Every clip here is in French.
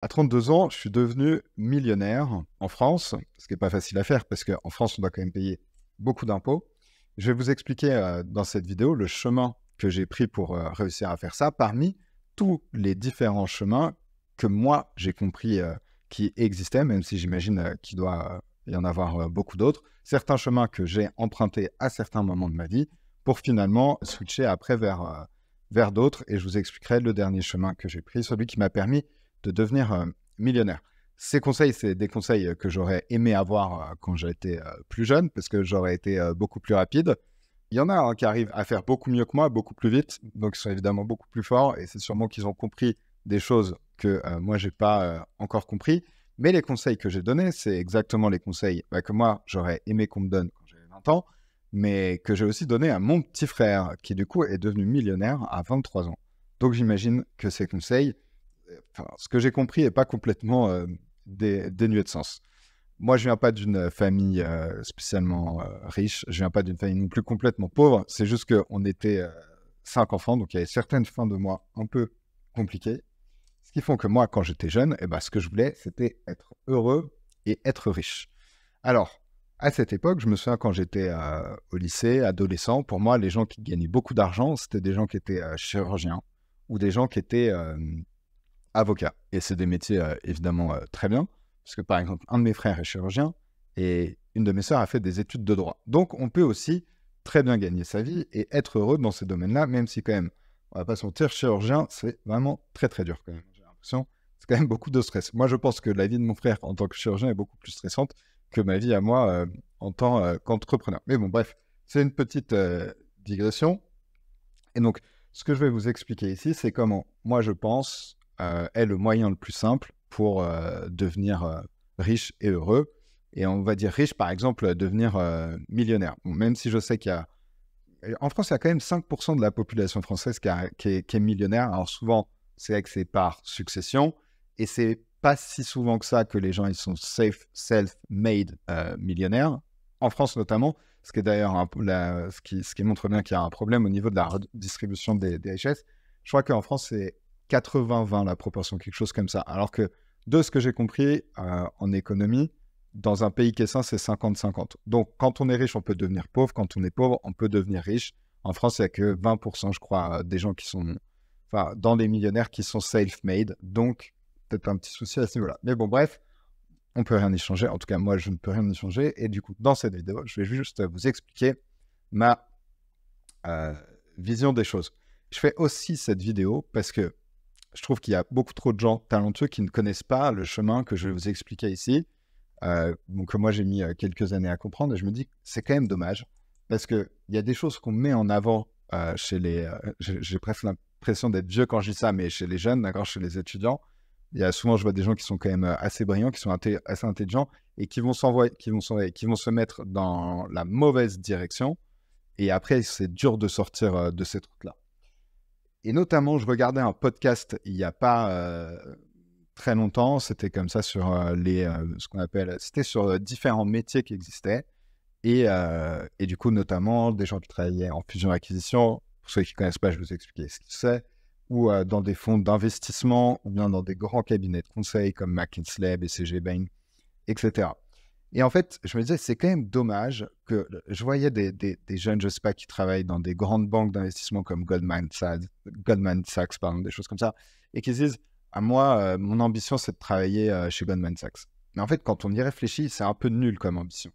À 32 ans, je suis devenu millionnaire en France, ce qui n'est pas facile à faire parce qu'en France, on doit quand même payer beaucoup d'impôts. Je vais vous expliquer dans cette vidéo le chemin que j'ai pris pour réussir à faire ça parmi tous les différents chemins que moi, j'ai compris qui existaient, même si j'imagine qu'il doit y en avoir beaucoup d'autres. Certains chemins que j'ai empruntés à certains moments de ma vie pour finalement switcher après vers d'autres. Et je vous expliquerai le dernier chemin que j'ai pris, celui qui m'a permis de devenir millionnaire. Ces conseils, c'est des conseils que j'aurais aimé avoir quand j'étais plus jeune, parce que j'aurais été beaucoup plus rapide. Il y en a qui arrivent à faire beaucoup mieux que moi, beaucoup plus vite, donc ils sont évidemment beaucoup plus forts, et c'est sûrement qu'ils ont compris des choses que moi, je n'ai pas encore compris. Mais les conseils que j'ai donnés, c'est exactement les conseils que moi, j'aurais aimé qu'on me donne quand j'avais 20 ans, mais que j'ai aussi donné à mon petit frère, qui du coup est devenu millionnaire à 23 ans. Donc j'imagine que ces conseils, ce que j'ai compris n'est pas complètement dénué de sens. Moi, je ne viens pas d'une famille spécialement riche. Je ne viens pas d'une famille non plus complètement pauvre. C'est juste qu'on était 5 enfants, donc il y avait certaines fins de mois un peu compliquées. Ce qui font que moi, quand j'étais jeune, ce que je voulais, c'était être heureux et être riche. Alors, à cette époque, je me souviens quand j'étais au lycée, adolescent, pour moi, les gens qui gagnaient beaucoup d'argent, c'était des gens qui étaient chirurgiens ou des gens qui étaient avocat. Et c'est des métiers évidemment très bien, parce que par exemple, un de mes frères est chirurgien et une de mes sœurs a fait des études de droit. Donc on peut aussi très bien gagner sa vie et être heureux dans ces domaines-là, même si quand même, on va pas se mentir, chirurgien, c'est vraiment très très dur quand même. J'ai l'impression, c'est quand même beaucoup de stress. Moi, je pense que la vie de mon frère en tant que chirurgien est beaucoup plus stressante que ma vie à moi en tant qu'entrepreneur. Mais bon, bref, c'est une petite digression. Et donc, ce que je vais vous expliquer ici, c'est comment moi je pense est le moyen le plus simple pour devenir riche et heureux. Et on va dire riche, par exemple, devenir millionnaire. Bon, même si je sais qu'il y a... En France, il y a quand même 5% de la population française qui est millionnaire. Alors souvent, c'est vrai que c'est par succession. Et c'est pas si souvent que ça que les gens ils sont self-made millionnaires. En France notamment, ce qui est d'ailleurs ce qui montre bien qu'il y a un problème au niveau de la redistribution des richesses. Je crois qu'en France, c'est 80-20 la proportion, quelque chose comme ça. Alors que de ce que j'ai compris en économie, dans un pays qui est sain, c'est 50-50. Donc, quand on est riche, on peut devenir pauvre. Quand on est pauvre, on peut devenir riche. En France, il n'y a que 20%, je crois, des gens qui sont, enfin, dans les millionnaires qui sont self-made. Donc, peut-être un petit souci à ce niveau-là. Mais bon, bref, on ne peut rien y changer. En tout cas, moi, je ne peux rien y changer. Et du coup, dans cette vidéo, je vais juste vous expliquer ma vision des choses. Je fais aussi cette vidéo parce que je trouve qu'il y a beaucoup trop de gens talentueux qui ne connaissent pas le chemin que je vais vous expliquer ici. Donc moi, j'ai mis quelques années à comprendre et je me dis que c'est quand même dommage parce qu'il y a des choses qu'on met en avant chez les... j'ai presque l'impression d'être vieux quand je dis ça, mais chez les jeunes, d'accord, chez les étudiants, il y a souvent, je vois des gens qui sont quand même assez brillants, qui sont assez intelligents et qui vont qui vont se mettre dans la mauvaise direction. Et après, c'est dur de sortir de ces trucs-là. Et notamment, je regardais un podcast il n'y a pas très longtemps. C'était comme ça sur ce qu'on appelle... C'était sur différents métiers qui existaient. Et du coup, notamment, des gens qui travaillaient en fusion-acquisition. Pour ceux qui ne connaissent pas, je vais vous expliquer ce que c'est. Ou dans des fonds d'investissement, ou bien dans des grands cabinets de conseil comme McKinsey, BCG, Bain, etc. Et en fait, je me disais, c'est quand même dommage que je voyais des jeunes, je ne sais pas, qui travaillent dans des grandes banques d'investissement comme Goldman Sachs, pardon, des choses comme ça, et qui se disent, à moi, mon ambition, c'est de travailler chez Goldman Sachs. Mais en fait, quand on y réfléchit, c'est un peu nul comme ambition.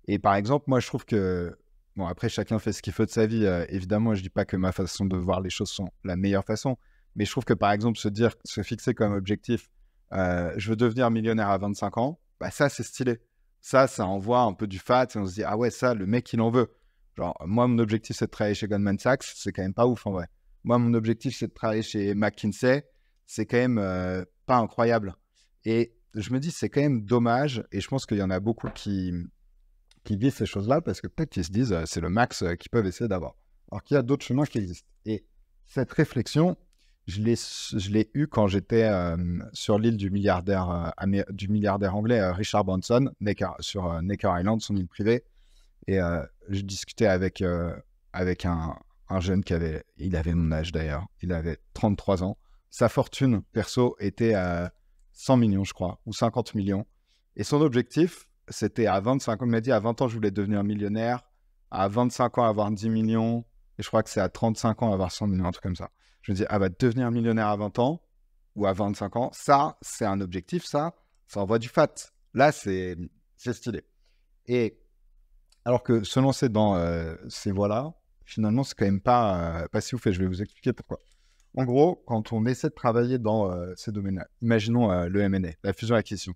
Et par exemple, moi, je trouve que, bon, après, chacun fait ce qu'il faut de sa vie. Évidemment, je ne dis pas que ma façon de voir les choses sont la meilleure façon, mais je trouve que, par exemple, se fixer comme objectif, je veux devenir millionnaire à 25 ans, bah ça, c'est stylé. Ça envoie un peu du fat et on se dit, ah ouais, ça, le mec, il en veut. Genre, moi, mon objectif, c'est de travailler chez Goldman Sachs, c'est quand même pas ouf en vrai. Moi, mon objectif, c'est de travailler chez McKinsey, c'est quand même pas incroyable. Et je me dis, c'est quand même dommage, et je pense qu'il y en a beaucoup qui disent ces choses-là parce que peut-être qu'ils se disent, c'est le max qu'ils peuvent essayer d'avoir. Alors qu'il y a d'autres chemins qui existent. Et cette réflexion, je l'ai eu quand j'étais sur l'île du milliardaire anglais Richard Branson, sur Necker Island, son île privée. Et je discutais avec un jeune il avait mon âge d'ailleurs, il avait 33 ans. Sa fortune perso était 100 millions, je crois, ou 50 millions. Et son objectif, c'était à 25 ans, il m'a dit à 20 ans, je voulais devenir millionnaire, à 25 ans, avoir 10 millions, et je crois que c'est à 35 ans, avoir 100 millions, un truc comme ça. Je me dis, ah bah, devenir millionnaire à 20 ans, ou à 25 ans, ça, c'est un objectif, ça envoie du fat. Là, c'est stylé. Et alors que se lancer dans ces voies-là, finalement, c'est quand même pas si ouf, et je vais vous expliquer pourquoi. En gros, quand on essaie de travailler dans ces domaines-là, imaginons le M&A, la fusion-acquisition.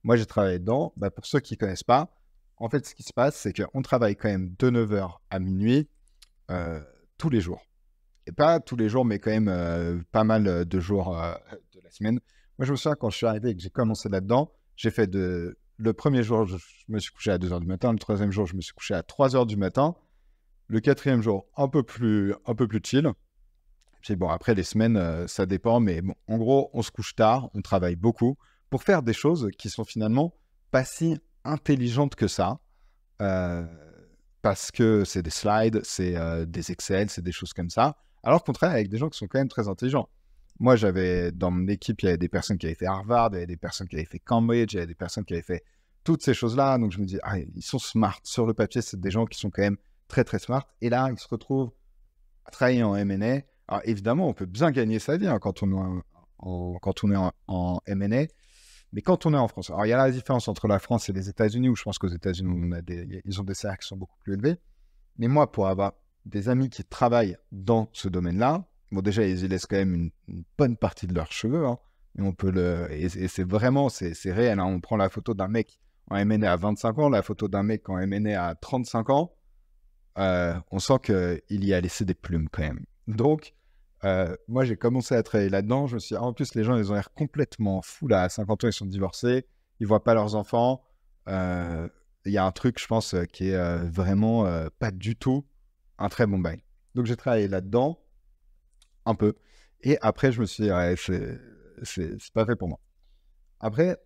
Moi, j'ai travaillé dedans. Bah, pour ceux qui ne connaissent pas, en fait, ce qui se passe, c'est qu'on travaille quand même de 9 h à minuit tous les jours. Et pas tous les jours, mais quand même pas mal de jours de la semaine. Moi, je me souviens quand je suis arrivé et que j'ai commencé là-dedans, j'ai fait le premier jour, je me suis couché à 2 h du matin. Le troisième jour, je me suis couché à 3 h du matin. Le quatrième jour, un peu plus chill. Puis bon, après, les semaines, ça dépend. Mais bon, en gros, on se couche tard, on travaille beaucoup pour faire des choses qui sont finalement pas si intelligentes que ça. Parce que c'est des slides, c'est des Excel, c'est des choses comme ça. Alors qu'on travaille avec des gens qui sont quand même très intelligents. Moi, dans mon équipe, il y avait des personnes qui avaient fait Harvard, il y avait des personnes qui avaient fait Cambridge, il y avait des personnes qui avaient fait toutes ces choses-là. Donc, je me dis, ah, ils sont smart. Sur le papier, c'est des gens qui sont quand même très, très smart. Et là, ils se retrouvent à travailler en M&A. Alors, évidemment, on peut bien gagner sa vie quand on est en M&A. Mais quand on est en France, alors il y a la différence entre la France et les États-Unis, où je pense qu'aux États-Unis, ils ont des salaires qui sont beaucoup plus élevés. Mais moi, pour avoir des amis qui travaillent dans ce domaine-là, bon, déjà, ils y laissent quand même une bonne partie de leurs cheveux. Hein, et c'est vraiment, c'est réel. Hein, on prend la photo d'un mec en M&A à 25 ans, la photo d'un mec en M&A à 35 ans. On sent qu'il y a laissé des plumes quand même. Donc, moi, j'ai commencé à travailler là-dedans. Je me suis dit, en plus, les gens, ils ont l'air complètement fous. Là, à 50 ans, ils sont divorcés. Ils ne voient pas leurs enfants. Il y a un truc, je pense, qui est vraiment pas du tout un très bon bail. Donc, j'ai travaillé là-dedans un peu. Et après, je me suis dit, ouais, c'est pas fait pour moi. Après,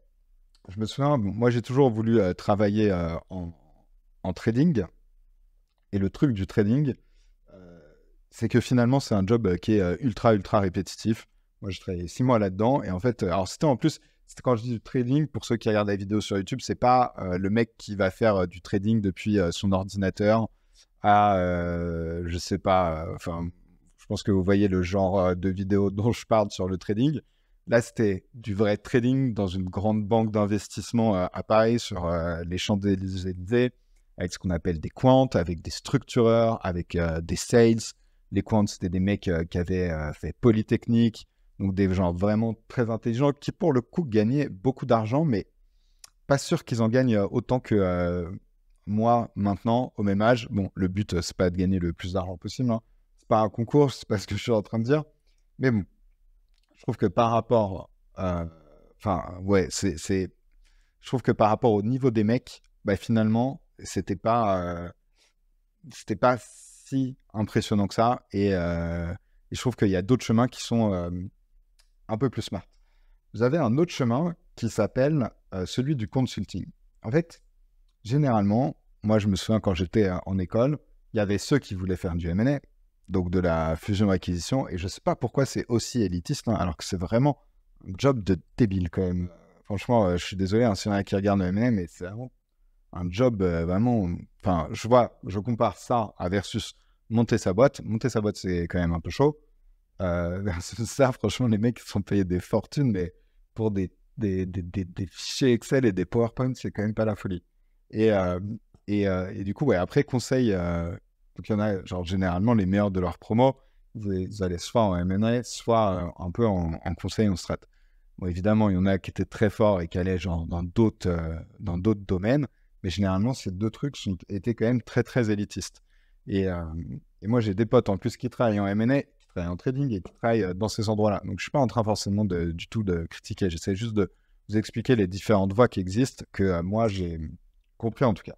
je me souviens, moi, j'ai toujours voulu travailler en trading. Et le truc du trading, c'est que finalement, c'est un job qui est ultra, ultra répétitif. Moi, je travaillé 6 mois là-dedans. Et en fait, alors c'était en plus, quand je dis du trading, pour ceux qui regardent la vidéo sur YouTube, c'est pas le mec qui va faire du trading depuis son ordinateur à, je sais pas, enfin, je pense que vous voyez le genre de vidéo dont je parle sur le trading. Là, c'était du vrai trading dans une grande banque d'investissement à Paris, sur les Champs-Élysées, avec ce qu'on appelle des quants, avec des structureurs, avec des sales. Les quants, c'était des mecs qui avaient fait Polytechnique, donc des gens vraiment très intelligents qui, pour le coup, gagnaient beaucoup d'argent, mais pas sûr qu'ils en gagnent autant que moi, maintenant, au même âge. Bon, le but, c'est pas de gagner le plus d'argent possible. Hein. C'est pas un concours, c'est pas ce que je suis en train de dire. Mais bon, je trouve que par rapport... Enfin, ouais, je trouve que par rapport au niveau des mecs, bah, finalement, c'était pas si impressionnant que ça. Et je trouve qu'il y a d'autres chemins qui sont un peu plus smart. Vous avez un autre chemin qui s'appelle celui du consulting. En fait, généralement, moi, je me souviens quand j'étais en école, il y avait ceux qui voulaient faire du M&A, donc de la fusion-acquisition. Et je ne sais pas pourquoi c'est aussi élitiste, hein, alors que c'est vraiment un job de débile quand même. Franchement, je suis désolé, hein, s'il y en a qui regardent le M&A, mais c'est vraiment un job vraiment... Enfin, je compare ça à versus monter sa boîte. Monter sa boîte, c'est quand même un peu chaud. Versus ça, franchement, les mecs sont payés des fortunes, mais pour des fichiers Excel et des PowerPoint, c'est quand même pas la folie. Et du coup, ouais, après, conseil, donc il y en a, genre, généralement, les meilleurs de leur promo, ils allaient soit en M&A, soit un peu en conseil, en strat. Bon, évidemment, il y en a qui étaient très forts et qui allaient genre, dans d'autres domaines, mais généralement, ces deux trucs étaient quand même très, très élitistes. Et moi, j'ai des potes en plus qui travaillent en M&A, qui travaillent en trading et qui travaillent dans ces endroits-là. Donc, je ne suis pas en train forcément du tout de critiquer. J'essaie juste de vous expliquer les différentes voies qui existent, que moi, j'ai compris en tout cas.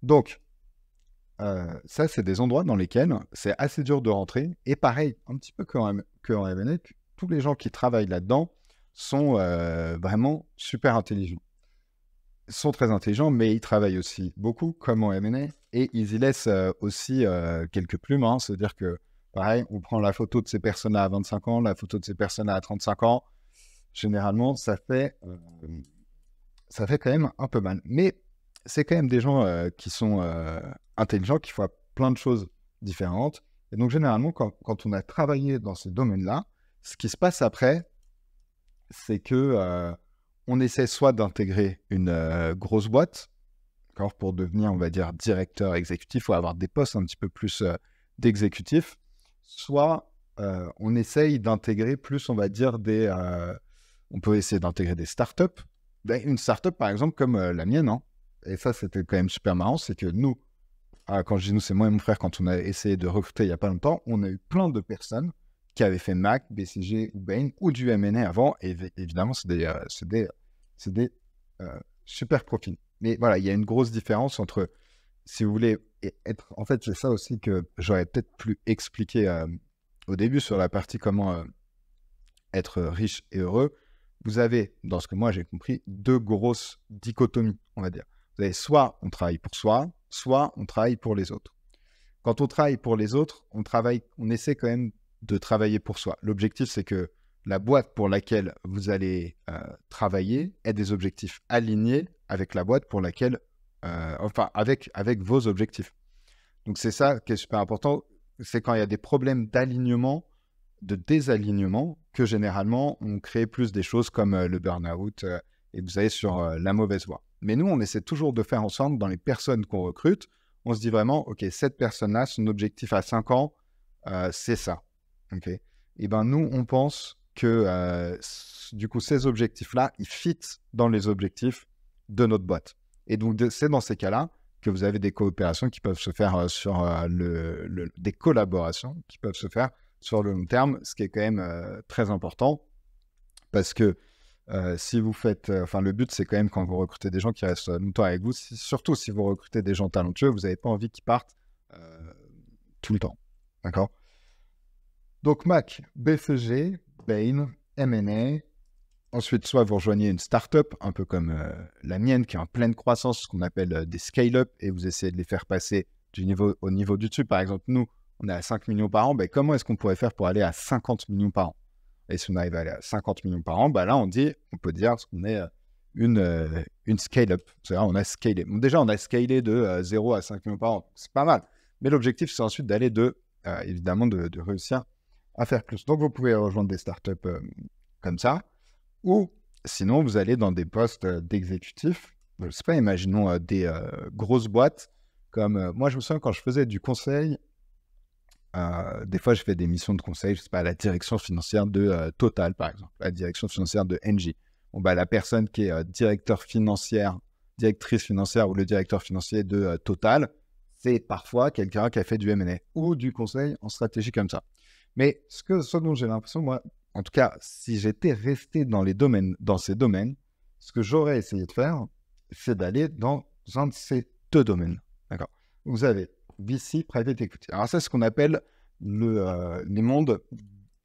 Donc, ça, c'est des endroits dans lesquels c'est assez dur de rentrer. Et pareil, un petit peu qu'en M&A, tous les gens qui travaillent là-dedans sont vraiment super intelligents. Ils sont très intelligents, mais ils travaillent aussi beaucoup, comme en M&A, et ils y laissent aussi quelques plumes. Hein, c'est-à-dire que, pareil, on prend la photo de ces personnes-là à 25 ans, la photo de ces personnes-là à 35 ans. généralement, ça fait quand même un peu mal. Mais c'est quand même des gens qui sont intelligents, qui font plein de choses différentes. Et donc, généralement, quand on a travaillé dans ces domaines-là, ce qui se passe après, c'est que on essaie soit d'intégrer une grosse boîte, pour devenir, on va dire, directeur exécutif ou avoir des postes un petit peu plus d'exécutif, soit on essaye d'intégrer plus, on va dire, on peut essayer d'intégrer des startups. Une startup, par exemple, comme la mienne, hein. Et ça, c'était quand même super marrant, c'est que nous, quand je dis nous, c'est moi et mon frère, quand on a essayé de recruter il n'y a pas longtemps, on a eu plein de personnes qui avaient fait Mac, BCG ou Bain ou du M&A avant. Et évidemment, c'est des super profils. Mais voilà, il y a une grosse différence entre, si vous voulez être... En fait, c'est ça aussi que j'aurais peut-être plus expliqué au début sur la partie comment être riche et heureux. Vous avez, dans ce que moi j'ai compris, deux grosses dichotomies, on va dire. Vous avez soit on travaille pour soi, soit on travaille pour les autres. Quand on travaille pour les autres, on essaie quand même de travailler pour soi. L'objectif, c'est que la boîte pour laquelle vous allez travailler ait des objectifs alignés avec la boîte pour laquelle, avec vos objectifs. Donc c'est ça qui est super important, c'est quand il y a des problèmes d'alignement, de désalignement, que généralement on crée plus des choses comme le burn-out et vous allez sur la mauvaise voie. Mais nous, on essaie toujours de faire ensemble, dans les personnes qu'on recrute, on se dit vraiment, ok, cette personne-là, son objectif à 5 ans, c'est ça. Okay. Et ben nous, on pense que du coup, ces objectifs-là, ils fit dans les objectifs de notre boîte. Et donc, c'est dans ces cas-là que vous avez des coopérations qui peuvent se faire des collaborations qui peuvent se faire sur le long terme, ce qui est quand même très important parce que si vous faites... le but, c'est quand même quand vous recrutez des gens qui restent longtemps avec vous, surtout si vous recrutez des gens talentueux, vous n'avez pas envie qu'ils partent tout le temps. D'accord ? Donc, Mac, BCG, Bain, M&A. Ensuite, soit vous rejoignez une startup, un peu comme la mienne, qui est en pleine croissance, ce qu'on appelle des scale-up, et vous essayez de les faire passer du niveau au niveau du dessus. Par exemple, nous, on est à 5 millions par an. Comment est-ce qu'on pourrait faire pour aller à 50 millions par an ? Et si on arrive à aller à 50 millions par an, là, on peut dire qu'on est une scale-up. C'est-à-dire, on a scalé. Bon, déjà, on a scalé de 0 à 5 millions par an. C'est pas mal. Mais l'objectif, c'est ensuite d'aller évidemment, de réussir à faire plus. Donc, vous pouvez rejoindre des startups comme ça. Ou sinon, vous allez dans des postes d'exécutifs. Je ne sais pas, imaginons des grosses boîtes. Comme moi, je me souviens quand je faisais du conseil, des fois, je fais des missions de conseil, je ne sais pas, à la direction financière de Total, par exemple, la direction financière de Engie. Bon, la personne qui est directrice financière ou le directeur financier de Total, c'est parfois quelqu'un qui a fait du M&A ou du conseil en stratégie comme ça. Mais ce dont j'ai l'impression, moi, en tout cas, si j'étais resté dans ces domaines, ce que j'aurais essayé de faire, c'est d'aller dans un de ces deux domaines. D'accord ? Vous avez VC, Private Equity. Alors ça, c'est ce qu'on appelle les mondes,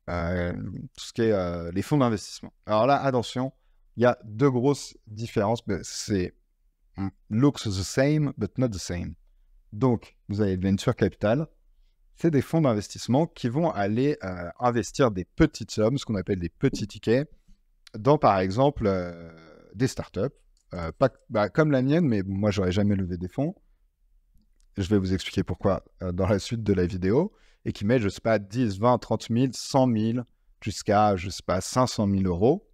tout ce qui est les fonds d'investissement. Alors là, attention, il y a deux grosses différences. C'est looks the same, but not the same. Donc, vous avez le venture capital. C'est des fonds d'investissement qui vont aller investir des petites sommes, ce qu'on appelle des petits tickets, dans, par exemple, des startups. Comme la mienne, mais moi, j'aurais jamais levé des fonds. Je vais vous expliquer pourquoi dans la suite de la vidéo. Et qui met, je ne sais pas, 10, 20, 30 000, 100 000, jusqu'à, je ne sais pas, 500 000 euros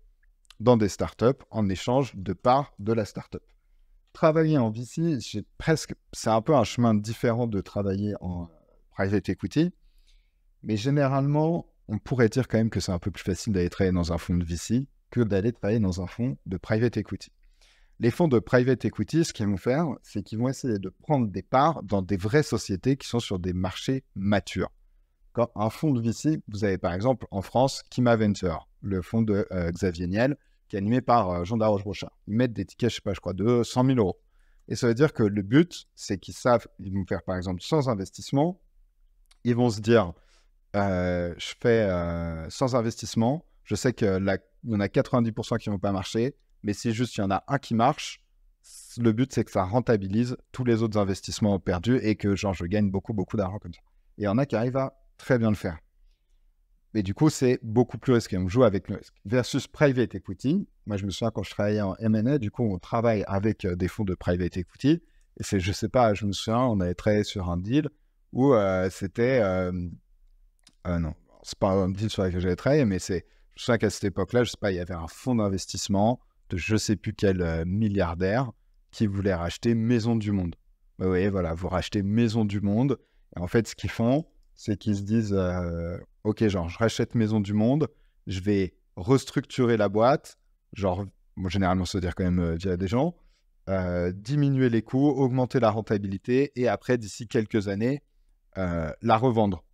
dans des startups en échange de parts de la startup. Travailler en VC, c'est un peu un chemin différent de travailler en private equity, mais généralement, on pourrait dire quand même que c'est un peu plus facile d'aller travailler dans un fonds de VC que d'aller travailler dans un fonds de private equity. Les fonds de private equity, ce qu'ils vont faire, c'est qu'ils vont essayer de prendre des parts dans des vraies sociétés qui sont sur des marchés matures. Quand un fonds de VC, vous avez par exemple en France Kima Venture, le fonds de Xavier Niel, qui est animé par Jean Daroche-Brochard. Ils mettent des tickets, je crois, de 100 000 euros. Et ça veut dire que le but, c'est qu'ils vont faire par exemple sans investissement. Ils vont se dire, je fais sans investissement, je sais qu'il y en a 90% qui ne vont pas marcher, mais si juste il y en a un qui marche, le but c'est que ça rentabilise tous les autres investissements perdus et que je gagne beaucoup d'argent comme ça. Et il y en a qui arrivent à très bien le faire. Mais du coup, c'est beaucoup plus risqué. On joue avec le risque. Versus private equity. Moi, je me souviens quand je travaillais en M&A, du coup, on travaille avec des fonds de private equity. Et c'est, je sais pas, je me souviens, on avait travaillé sur un deal où c'était... non, c'est pas un deal sur lequel j'avais travaillé, mais c'est... Je me souviens qu'à cette époque-là, je sais pas, il y avait un fonds d'investissement de je sais plus quel milliardaire qui voulait racheter Maison du Monde. Vous voyez, voilà, vous rachetez Maison du Monde. Et en fait, ce qu'ils font, c'est qu'ils se disent ok, genre, je rachète Maison du Monde, je vais restructurer la boîte, genre, bon, généralement, ça veut dire quand même via des gens, diminuer les coûts, augmenter la rentabilité, et après, d'ici quelques années, la revendre.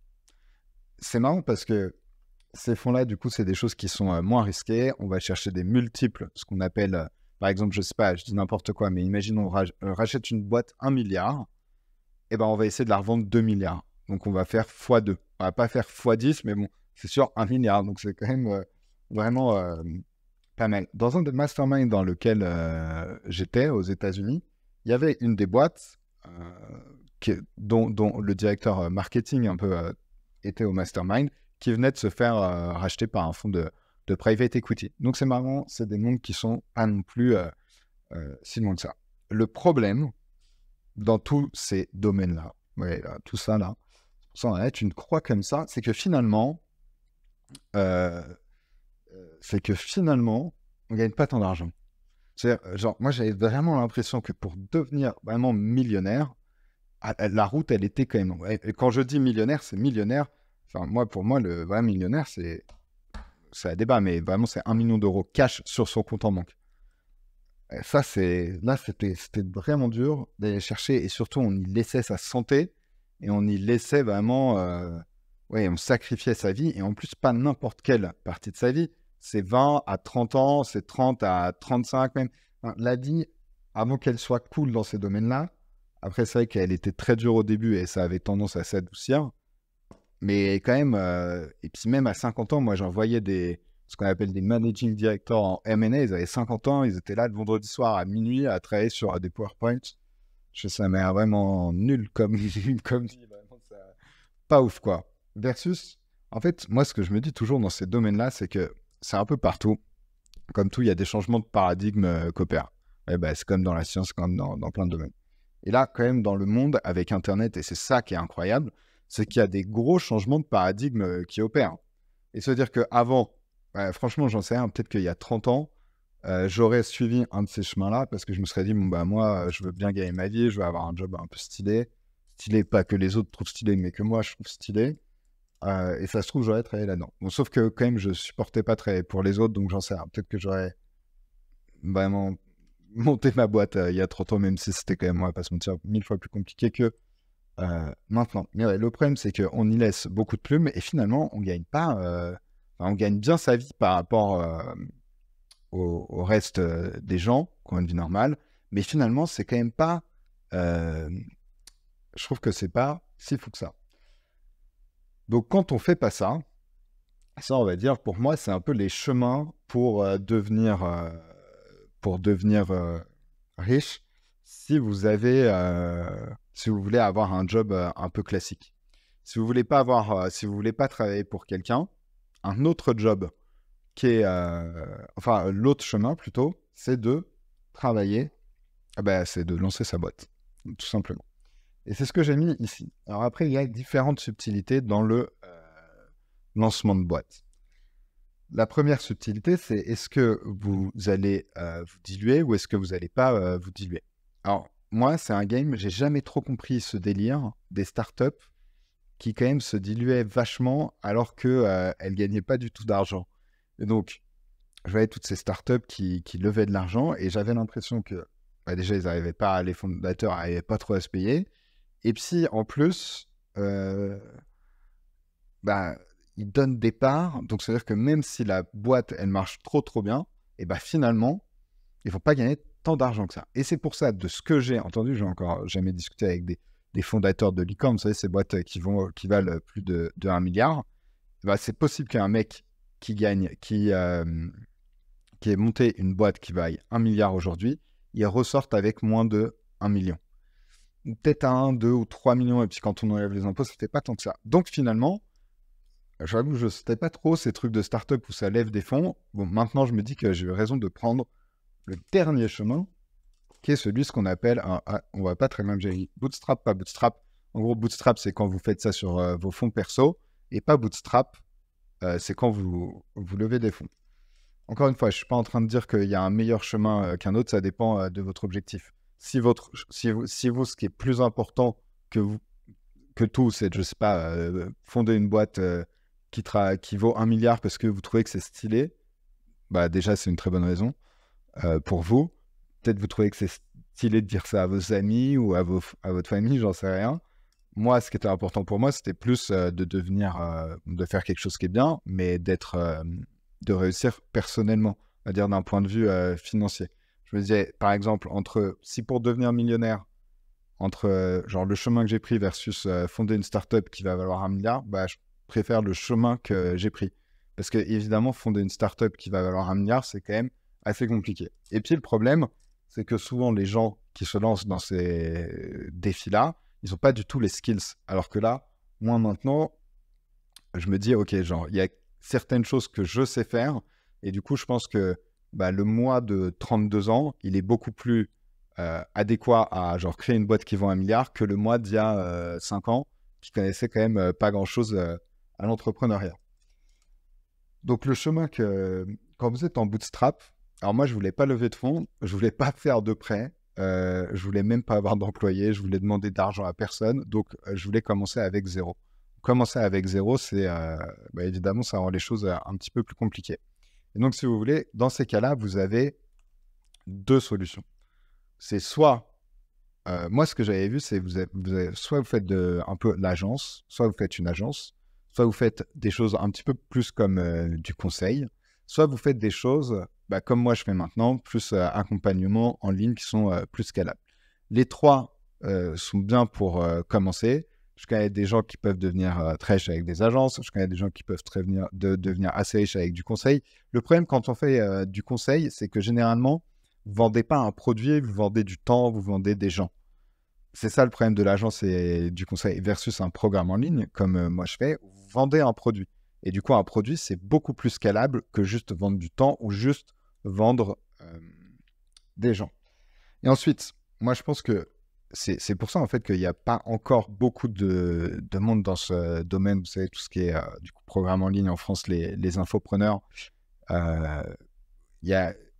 C'est marrant parce que ces fonds-là, du coup, c'est des choses qui sont moins risquées. On va chercher des multiples, ce qu'on appelle, par exemple, je sais pas, je dis n'importe quoi, mais imaginons on rachète une boîte 1 milliard, et ben on va essayer de la revendre 2 milliards. Donc on va faire x2. On va pas faire x10, mais bon, c'est sûr 1 milliard. Donc c'est quand même vraiment pas mal. Dans un des masterminds dans lequel j'étais aux États-Unis, il y avait une des boîtes dont le directeur marketing un peu était au mastermind, qui venait de se faire racheter par un fonds de private equity. Donc c'est marrant, c'est des mondes qui sont pas non plus si loin que ça. Le problème dans tous ces domaines-là, ouais, là, tout ça là, ça va être une croix comme ça, c'est que finalement, on gagne pas tant d'argent. C'est-à-dire, genre, moi j'avais vraiment l'impression que pour devenir vraiment millionnaire, la route, elle était quand même. Et quand je dis millionnaire, c'est millionnaire. Enfin, pour moi, le vrai millionnaire, c'est à débat, mais vraiment, c'est 1 million d'euros cash sur son compte en banque. Et ça, c'était vraiment dur d'aller chercher. Et surtout, on y laissait sa santé et on y laissait vraiment. Ouais, on sacrifiait sa vie. Et en plus, pas n'importe quelle partie de sa vie. C'est 20 à 30 ans, c'est 30 à 35 même. Enfin, la vie, avant qu'elle soit cool dans ces domaines-là, après, c'est vrai qu'elle était très dure au début et ça avait tendance à s'adoucir. Mais quand même, et puis même à 50 ans, moi j'en voyais ce qu'on appelle des managing directors en M&A, ils avaient 50 ans, ils étaient là le vendredi soir à minuit à travailler sur des PowerPoints. Ça m'a l'air vraiment nul comme dit, vraiment ça, pas ouf quoi. Versus, en fait, moi ce que je me dis toujours dans ces domaines-là, c'est que c'est un peu partout. Comme tout, il y a des changements de paradigme qu'opèrent. Et ben, c'est comme dans la science, comme dans plein de domaines. Et là, quand même, dans le monde, avec Internet, et c'est ça qui est incroyable, c'est qu'il y a des gros changements de paradigme qui opèrent. Et se dire qu'avant, franchement, j'en sais rien, peut-être qu'il y a 30 ans, j'aurais suivi un de ces chemins-là parce que je me serais dit, bon, bah, moi, je veux bien gagner ma vie, je veux avoir un job un peu stylé. Stylé, pas que les autres trouvent stylé, mais que moi, je trouve stylé. Et ça se trouve, j'aurais travaillé là-dedans. Bon, sauf que, quand même, je supportais pas travailler pour les autres, donc j'en sais rien. Peut-être que j'aurais vraiment monté ma boîte il y a 30 ans, même si c'était quand même, on va pas se mentir, 1000 fois plus compliqué que maintenant. Mais ouais, le problème, c'est qu'on y laisse beaucoup de plumes et finalement, on gagne pas. On gagne bien sa vie par rapport au reste des gens qui ont une vie normale. Mais finalement, c'est quand même pas. Je trouve que c'est pas si fou que ça. Donc, quand on fait pas ça, on va dire, pour moi, c'est un peu les chemins pour devenir riche si vous voulez avoir un job un peu classique. Si vous voulez pas travailler pour quelqu'un, un autre job qui est, l'autre chemin plutôt, c'est de travailler, c'est de lancer sa boîte, tout simplement. Et c'est ce que j'ai mis ici. Alors après, il y a différentes subtilités dans le lancement de boîte. La première subtilité, c'est est-ce que vous allez vous diluer ou est-ce que vous n'allez pas vous diluer. Alors, moi, c'est un game, j'ai jamais trop compris ce délire des startups qui, quand même, se diluaient vachement alors qu'elles ne gagnaient pas du tout d'argent. Et donc, je voyais toutes ces startups qui levaient de l'argent et j'avais l'impression que, déjà, les fondateurs n'arrivaient pas trop à se payer. Et puis, en plus, ils donnent des parts, donc c'est-à-dire que même si la boîte, elle marche trop bien, et finalement, ils ne vont pas gagner tant d'argent que ça. Et c'est pour ça, de ce que j'ai entendu, j'ai encore jamais discuté avec des fondateurs de licorne, vous savez, ces boîtes qui valent plus de 1 milliard, c'est possible qu'un mec qui ait monté une boîte qui vaille 1 milliard aujourd'hui, il ressorte avec moins de 1 million. Peut-être 1, 2 ou 3 millions, et puis quand on enlève les impôts, ça ne fait pas tant que ça. Donc finalement, J'avoue, je ne sais pas trop ces trucs de start-up où ça lève des fonds. Bon, maintenant, je me dis que j'ai eu raison de prendre le dernier chemin, qui est celui ce qu'on appelle on va pas très bien gérer. Bootstrap, pas bootstrap. En gros, bootstrap, c'est quand vous faites ça sur vos fonds perso, et pas bootstrap, c'est quand vous levez des fonds. Encore une fois, je ne suis pas en train de dire qu'il y a un meilleur chemin qu'un autre, ça dépend de votre objectif. Si vous, ce qui est plus important que tout, c'est, je sais pas, fonder une boîte qui vaut 1 milliard parce que vous trouvez que c'est stylé, bah déjà, c'est une très bonne raison pour vous. Peut-être vous trouvez que c'est stylé de dire ça à vos amis ou à votre famille, j'en sais rien. Moi, ce qui était important pour moi, c'était plus de faire quelque chose qui est bien, mais de réussir personnellement, c'est-à-dire d'un point de vue financier. Je me disais, par exemple, si pour devenir millionnaire, genre le chemin que j'ai pris versus fonder une startup qui va valoir 1 milliard, bah, je préfère le chemin que j'ai pris. Parce que évidemment, fonder une startup qui va valoir 1 milliard, c'est quand même assez compliqué. Et puis le problème, c'est que souvent les gens qui se lancent dans ces défis-là, ils n'ont pas du tout les skills. Alors que là, moi maintenant, je me dis, ok, genre, il y a certaines choses que je sais faire. Et du coup, je pense que le moi de 32 ans, il est beaucoup plus adéquat à genre créer une boîte qui vend 1 milliard que le moi d'il y a 5 ans qui connaissait quand même pas grand-chose à l'entrepreneuriat. Donc le chemin quand vous êtes en bootstrap, alors moi je voulais pas lever de fonds, je voulais pas faire de prêts, je voulais même pas avoir d'employés, je voulais demander d'argent à personne, donc je voulais commencer avec zéro. Commencer avec zéro, c'est évidemment ça rend les choses un petit peu plus compliquées. Et donc si vous voulez, dans ces cas-là, vous avez deux solutions. C'est soit, moi ce que j'avais vu, c'est soit vous faites un peu l'agence, soit vous faites une agence, soit vous faites des choses un petit peu plus comme du conseil, soit vous faites des choses comme moi je fais maintenant, plus accompagnement en ligne qui sont plus scalables. Les trois sont bien pour commencer. Je connais des gens qui peuvent devenir très riches avec des agences, je connais des gens qui peuvent devenir assez riches avec du conseil. Le problème quand on fait du conseil, c'est que généralement, vous ne vendez pas un produit, vous vendez du temps, vous vendez des gens. C'est ça le problème de l'agence et du conseil versus un programme en ligne, comme moi je fais, vous vendez un produit. Et du coup, un produit, c'est beaucoup plus scalable que juste vendre du temps ou juste vendre des gens. Et ensuite, moi je pense que c'est pour ça en fait qu'il n'y a pas encore beaucoup de monde dans ce domaine, vous savez, tout ce qui est du coup, programme en ligne en France, les infopreneurs.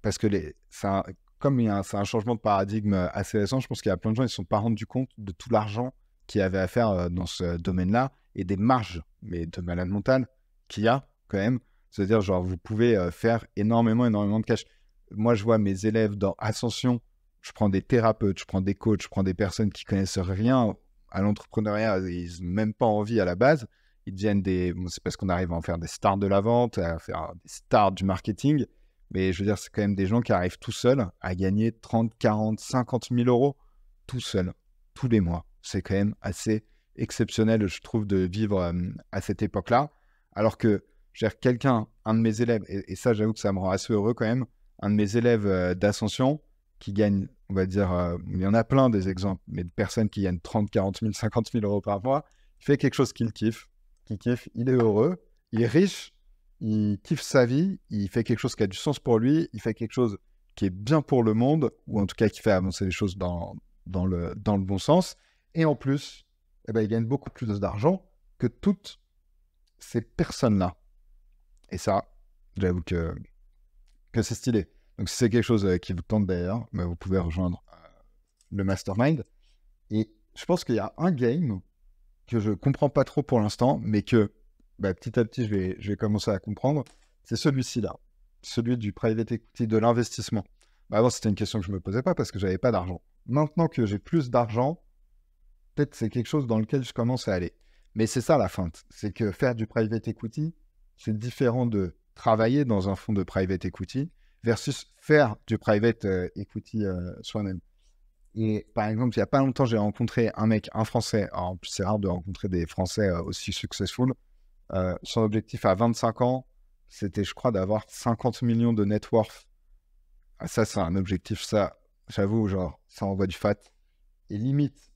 Parce que c'est un changement de paradigme assez récent, je pense qu'il y a plein de gens qui ne se sont pas rendus compte de tout l'argent qu'il y avait à faire dans ce domaine-là et des marges, mais de malade mentale, qu'il y a quand même. C'est-à-dire, genre, vous pouvez faire énormément de cash. Moi, je vois mes élèves dans Ascension, je prends des thérapeutes, je prends des coachs, je prends des personnes qui connaissent rien à l'entrepreneuriat, ils n'ont même pas envie à la base. Ils deviennent c'est parce qu'on arrive à en faire des stars de la vente, à faire des stars du marketing. Mais je veux dire, c'est quand même des gens qui arrivent tout seuls à gagner 30, 40, 50 000 euros tout seuls, tous les mois. C'est quand même assez exceptionnel, je trouve, de vivre à cette époque-là. Alors que, je veux dire, un de mes élèves, et ça, j'avoue que ça me rend assez heureux quand même, un de mes élèves d'Ascension qui gagne, on va dire, il y en a plein des exemples, mais de personnes qui gagnent 30, 40 000, 50 000 euros par mois, il fait quelque chose qu'il kiffe, il est heureux, il est riche, il kiffe sa vie, il fait quelque chose qui a du sens pour lui, il fait quelque chose qui est bien pour le monde, ou en tout cas qui fait avancer les choses dans le bon sens. Et en plus, il gagne beaucoup plus d'argent que toutes ces personnes-là. Et ça, j'avoue que c'est stylé. Donc si c'est quelque chose qui vous tente d'ailleurs, vous pouvez rejoindre le mastermind. Et je pense qu'il y a un game que je comprends pas trop pour l'instant, mais que petit à petit, je vais commencer à comprendre, c'est celui-ci là, celui du private equity, de l'investissement. Avant, c'était une question que je ne me posais pas parce que je n'avais pas d'argent. Maintenant que j'ai plus d'argent, peut-être c'est quelque chose dans lequel je commence à aller. Mais c'est ça la feinte, c'est que faire du private equity, c'est différent de travailler dans un fonds de private equity versus faire du private equity soi-même. Et par exemple, il n'y a pas longtemps, j'ai rencontré un Français. Alors, en plus, c'est rare de rencontrer des Français aussi successful. Son objectif à 25 ans, c'était, je crois, d'avoir 50 millions de net worth. Ah, ça, c'est un objectif, ça, j'avoue, genre, ça envoie du fat. Et limite,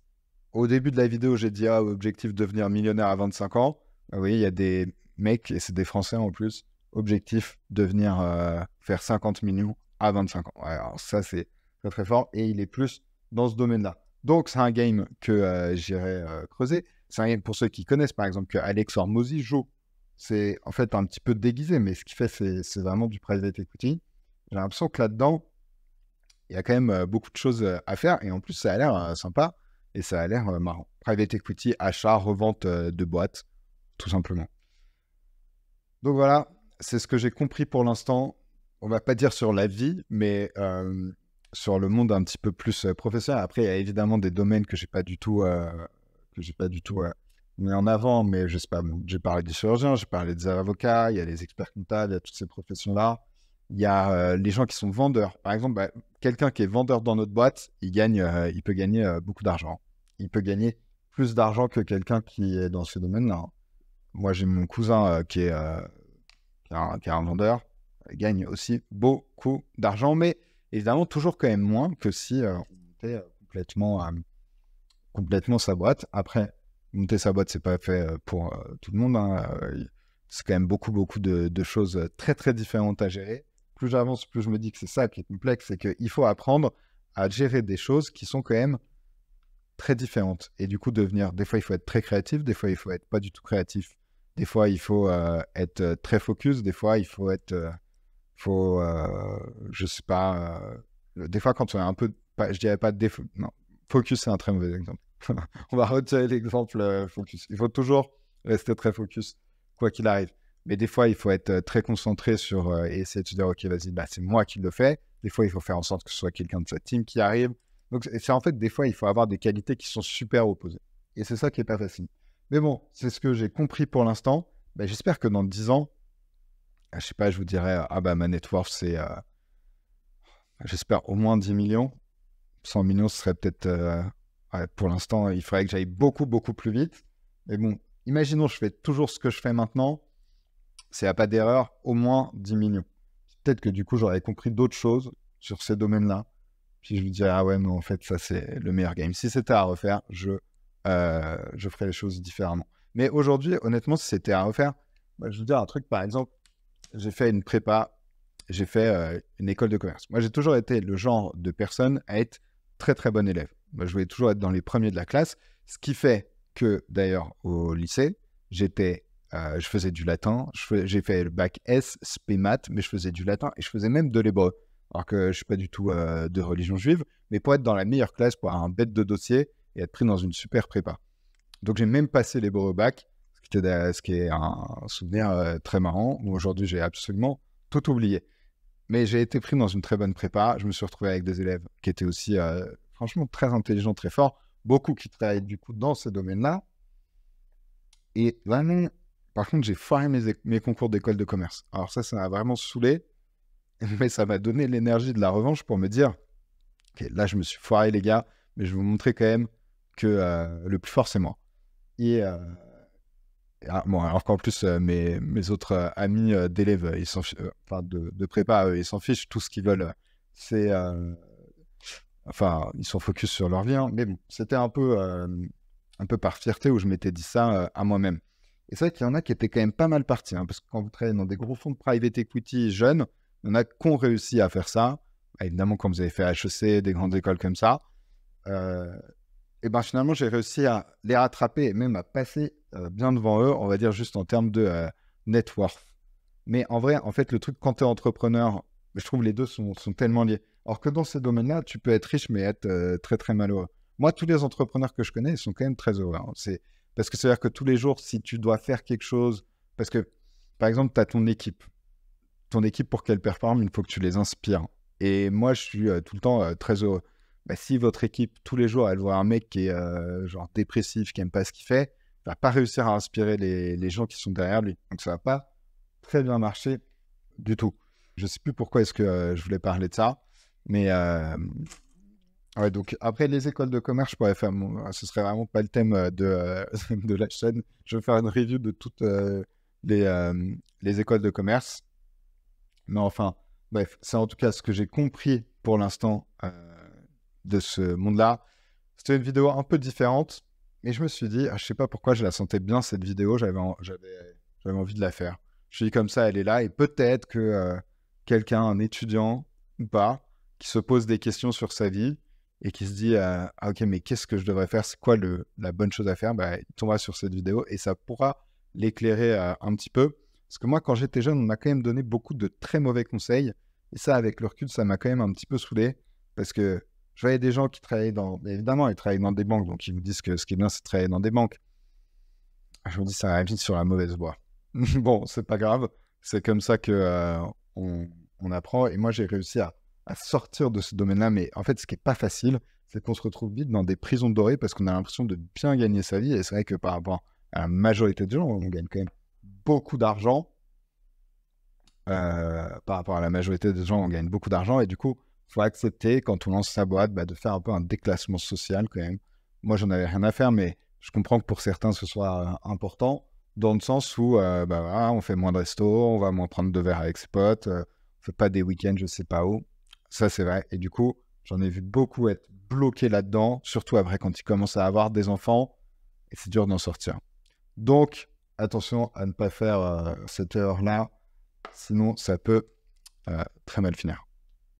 au début de la vidéo, j'ai dit, objectif devenir millionnaire à 25 ans. Vous voyez, il y a des mecs, et c'est des Français en plus, objectif devenir faire 50 millions à 25 ans. Ouais, alors ça, c'est très très fort, et il est plus dans ce domaine-là. Donc, c'est un game que j'irai creuser. C'est un game, pour ceux qui connaissent, par exemple, que Alex Hormozy joue. C'est en fait un petit peu déguisé, mais ce qu'il fait, c'est vraiment du private equity. J'ai l'impression que là-dedans, il y a quand même beaucoup de choses à faire, et en plus, ça a l'air sympa, et ça a l'air marrant. Private equity, achat, revente de boîtes, tout simplement. Donc voilà, c'est ce que j'ai compris pour l'instant. On va pas dire sur la vie, mais sur le monde un petit peu plus professionnel. Après, il y a évidemment des domaines que j'ai pas du tout mis en avant, mais je sais pas. Bon, j'ai parlé des chirurgiens, j'ai parlé des avocats, il y a les experts comptables, il y a toutes ces professions-là. Il y a les gens qui sont vendeurs. Par exemple, quelqu'un qui est vendeur dans notre boîte, il peut gagner beaucoup d'argent. Il peut gagner plus d'argent que quelqu'un qui est dans ce domaine-là. Moi, j'ai mon cousin qui est qui est un vendeur, gagne aussi beaucoup d'argent, mais évidemment toujours quand même moins que si on montait complètement sa boîte. Après, monter sa boîte, c'est pas fait pour tout le monde. Hein. C'est quand même beaucoup de choses très très différentes à gérer. Plus j'avance, plus je me dis que c'est ça qui est complexe, c'est qu'il faut apprendre à gérer des choses qui sont quand même très différentes. Et du coup, des fois, il faut être très créatif, des fois, il faut être pas du tout créatif. Des fois, il faut être très focus, des fois, il faut être, je sais pas, des fois, quand on est un peu, je dirais pas non, focus, c'est un très mauvais exemple. On va retirer l'exemple focus. Il faut toujours rester très focus, quoi qu'il arrive. Mais des fois, il faut être très concentré sur et essayer de se dire, OK, vas-y, c'est moi qui le fais. Des fois, il faut faire en sorte que ce soit quelqu'un de sa team qui arrive. Donc, c'est en fait, des fois, il faut avoir des qualités qui sont super opposées. Et c'est ça qui n'est pas facile. Mais bon, c'est ce que j'ai compris pour l'instant. J'espère que dans 10 ans, je sais pas, je vous dirais, ma net worth, c'est, j'espère, au moins 10 millions. 100 millions, ce serait peut-être, pour l'instant, il faudrait que j'aille beaucoup plus vite. Mais bon, imaginons, je fais toujours ce que je fais maintenant. S'il n'y a pas d'erreur, au moins 10 millions. Peut-être que du coup, j'aurais compris d'autres choses sur ces domaines-là. Puis je me dirais, ah ouais, mais en fait, ça, c'est le meilleur game. Si c'était à refaire, je ferais les choses différemment. Mais aujourd'hui, honnêtement, si c'était à refaire, je veux dire un truc, par exemple, j'ai fait une prépa, j'ai fait une école de commerce. Moi, j'ai toujours été le genre de personne à être très, très bon élève. Moi, je voulais toujours être dans les premiers de la classe, ce qui fait que, d'ailleurs, au lycée, je faisais du latin, j'ai fait le bac S, spé maths, mais je faisais du latin et je faisais même de l'hébreu. Alors que je ne suis pas du tout de religion juive, mais pour être dans la meilleure classe, pour avoir un bête de dossier et être pris dans une super prépa. Donc j'ai même passé l'hébreu au bac, ce qui est un souvenir très marrant, où aujourd'hui j'ai absolument tout oublié. Mais j'ai été pris dans une très bonne prépa, je me suis retrouvé avec des élèves qui étaient aussi franchement très intelligents, très forts, beaucoup qui travaillaient du coup dans ces domaines-là. Et vraiment, par contre, j'ai foiré mes concours d'école de commerce. Alors ça m'a vraiment saoulé, mais ça m'a donné l'énergie de la revanche pour me dire, ok, là je me suis foiré les gars, mais je vais vous montrer quand même que le plus fort c'est moi. Et bon, alors qu'en plus mes autres amis d'élèves, de prépa, ils s'en fichent, tout ce qu'ils veulent, c'est ils sont focus sur leur vie, hein. Mais bon, c'était un peu par fierté où je m'étais dit ça à moi-même. Et c'est vrai qu'il y en a qui étaient quand même pas mal partis, hein, parce que quand vous travaillez dans des gros fonds de private equity jeunes, il y en a qui ont réussi à faire ça. Évidemment, quand vous avez fait HEC, des grandes écoles comme ça, et finalement, j'ai réussi à les rattraper et même à passer bien devant eux, on va dire juste en termes de net worth. Mais en vrai, en fait, le truc, quand tu es entrepreneur, je trouve les deux sont tellement liés. Alors que dans ces domaines-là, tu peux être riche, mais être très, très malheureux. Moi, tous les entrepreneurs que je connais, ils sont quand même très heureux. Hein. Parce que c'est-à-dire que tous les jours, si tu dois faire quelque chose, parce que, par exemple, tu as ton équipe. Ton équipe, pour qu'elle performe, il faut que tu les inspires. Et moi, je suis tout le temps très heureux. Si votre équipe, tous les jours, elle voit un mec qui est genre dépressif, qui n'aime pas ce qu'il fait, il va pas réussir à inspirer les gens qui sont derrière lui. Donc, ça va pas très bien marcher du tout. Je sais plus pourquoi est-ce que je voulais parler de ça, mais ouais, donc après les écoles de commerce, je pourrais faire ce serait vraiment pas le thème de la chaîne. Je vais faire une review de toutes les écoles de commerce. Mais enfin, bref, c'est en tout cas ce que j'ai compris pour l'instant de ce monde-là. C'était une vidéo un peu différente, mais je me suis dit, je sais pas pourquoi je la sentais bien cette vidéo. J'avais j'avais envie de la faire. Je suis comme ça, elle est là, et peut-être que quelqu'un, un étudiant ou pas, qui se pose des questions sur sa vie et qui se dit ah ok, mais qu'est-ce que je devrais faire? C'est quoi la bonne chose à faire? Bah, il tombera sur cette vidéo et ça pourra l'éclairer un petit peu. Parce que moi, quand j'étais jeune, on m'a quand même donné beaucoup de très mauvais conseils. Et ça, avec le recul, ça m'a quand même un petit peu saoulé. Parce que je voyais des gens qui travaillaient évidemment, ils travaillent dans des banques. Donc, ils vous disent que ce qui est bien, c'est de travailler dans des banques. Je me dis, ça va vite sur la mauvaise voie. Bon, c'est pas grave. C'est comme ça que on apprend. Et moi, j'ai réussi à sortir de ce domaine-là. Mais en fait, ce qui est pas facile, c'est qu'on se retrouve vite dans des prisons dorées parce qu'on a l'impression de bien gagner sa vie. Et c'est vrai que par rapport à la majorité des gens, on gagne quand même beaucoup d'argent. Par rapport à la majorité des gens, on gagne beaucoup d'argent. Et du coup, il faut accepter, quand on lance sa boîte, bah, de faire un peu un déclassement social quand même. Moi, j'en avais rien à faire, mais je comprends que pour certains, ce soit important, dans le sens où bah, voilà, on fait moins de resto, on va moins prendre de verre avec ses potes, on fait pas des week-ends, je sais pas où. Ça, c'est vrai. Et du coup, j'en ai vu beaucoup être bloqués là-dedans, surtout après quand ils commencent à avoir des enfants, et c'est dur d'en sortir. Donc, attention à ne pas faire cette erreur-là, sinon ça peut très mal finir.